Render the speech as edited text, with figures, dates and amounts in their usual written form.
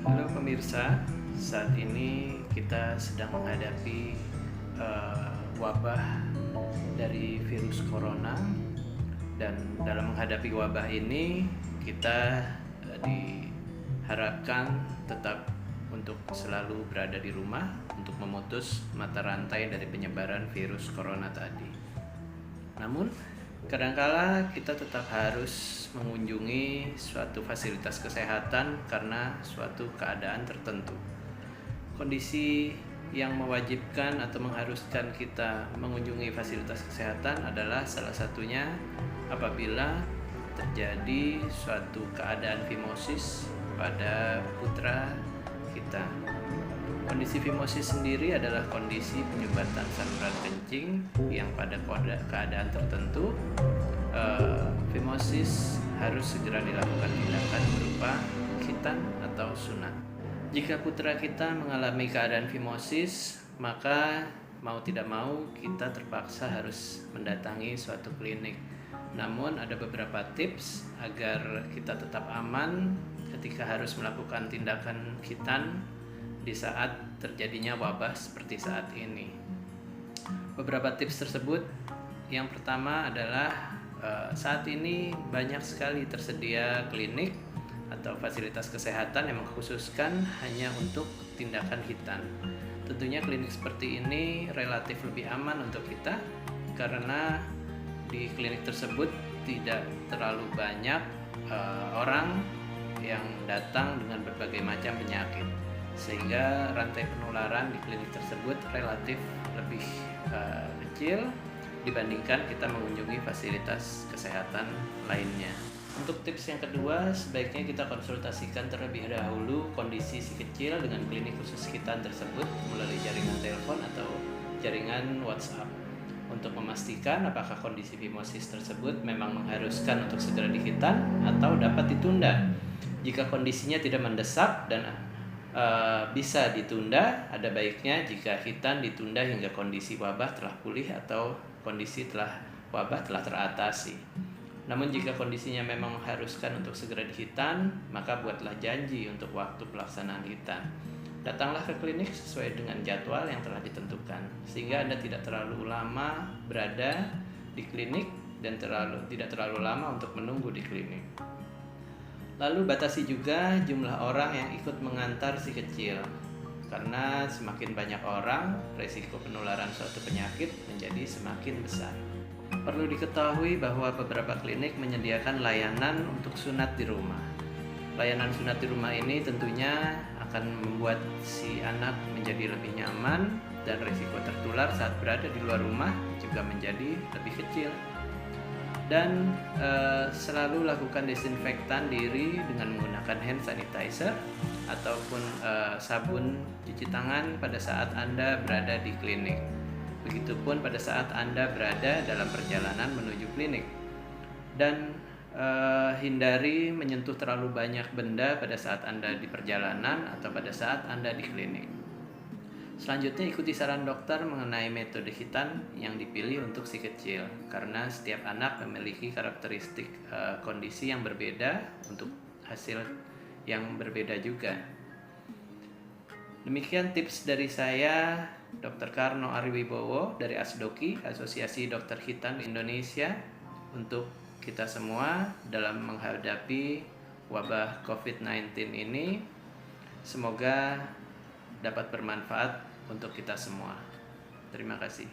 Halo pemirsa, saat ini kita sedang menghadapi wabah dari virus corona, dan dalam menghadapi wabah ini kita diharapkan tetap untuk selalu berada di rumah untuk memutus mata rantai dari penyebaran virus corona tadi. Namun, kadangkala kita tetap harus mengunjungi suatu fasilitas kesehatan karena suatu keadaan tertentu. Kondisi yang mewajibkan atau mengharuskan kita mengunjungi fasilitas kesehatan adalah salah satunya apabila terjadi suatu keadaan fimosis pada putra kita. Kondisi fimosis sendiri adalah kondisi penyumbatan saluran kencing yang pada keadaan tertentu fimosis harus segera dilakukan tindakan berupa khitan atau sunat. Jika putra kita mengalami keadaan fimosis, maka mau tidak mau kita terpaksa harus mendatangi suatu klinik. Namun ada beberapa tips agar kita tetap aman ketika harus melakukan tindakan khitan di saat terjadinya wabah seperti saat ini. Beberapa tips tersebut, yang pertama adalah saat ini banyak sekali tersedia klinik atau fasilitas kesehatan yang mengkhususkan hanya untuk tindakan khitan. Tentunya klinik seperti ini relatif lebih aman untuk kita karena di klinik tersebut tidak terlalu banyak orang yang datang dengan berbagai macam penyakit, sehingga rantai penularan di klinik tersebut relatif lebih kecil dibandingkan kita mengunjungi fasilitas kesehatan lainnya. Untuk tips yang kedua, sebaiknya kita konsultasikan terlebih dahulu kondisi si kecil dengan klinik khusus khitan tersebut melalui jaringan telepon atau jaringan WhatsApp untuk memastikan apakah kondisi fimosis tersebut memang mengharuskan untuk segera dikhitan atau dapat ditunda. Jika kondisinya tidak mendesak dan bisa ditunda, ada baiknya jika khitan ditunda hingga kondisi wabah telah pulih atau kondisi wabah telah teratasi. Namun jika kondisinya memang mengharuskan untuk segera dikhitan, maka buatlah janji untuk waktu pelaksanaan khitan. Datanglah ke klinik sesuai dengan jadwal yang telah ditentukan, sehingga Anda tidak terlalu lama berada di klinik dan tidak terlalu lama untuk menunggu di klinik. Lalu batasi juga jumlah orang yang ikut mengantar si kecil, karena semakin banyak orang, risiko penularan suatu penyakit menjadi semakin besar. Perlu diketahui bahwa beberapa klinik menyediakan layanan untuk sunat di rumah. Layanan sunat di rumah ini tentunya akan membuat si anak menjadi lebih nyaman dan risiko tertular saat berada di luar rumah juga menjadi lebih kecil. Dan selalu lakukan desinfektan diri dengan menggunakan hand sanitizer ataupun sabun cuci tangan pada saat Anda berada di klinik. Begitupun pada saat Anda berada dalam perjalanan menuju klinik. Dan hindari menyentuh terlalu banyak benda pada saat Anda di perjalanan atau pada saat Anda di klinik. Selanjutnya, ikuti saran dokter mengenai metode khitan yang dipilih untuk si kecil, karena setiap anak memiliki karakteristik kondisi yang berbeda untuk hasil yang berbeda juga. Demikian tips dari saya, Dr. Karno Ariwibowo dari ASDOKI, Asosiasi Dokter Khitan Indonesia, untuk kita semua dalam menghadapi wabah COVID-19 ini. Semoga dapat bermanfaat untuk kita semua. Terima kasih.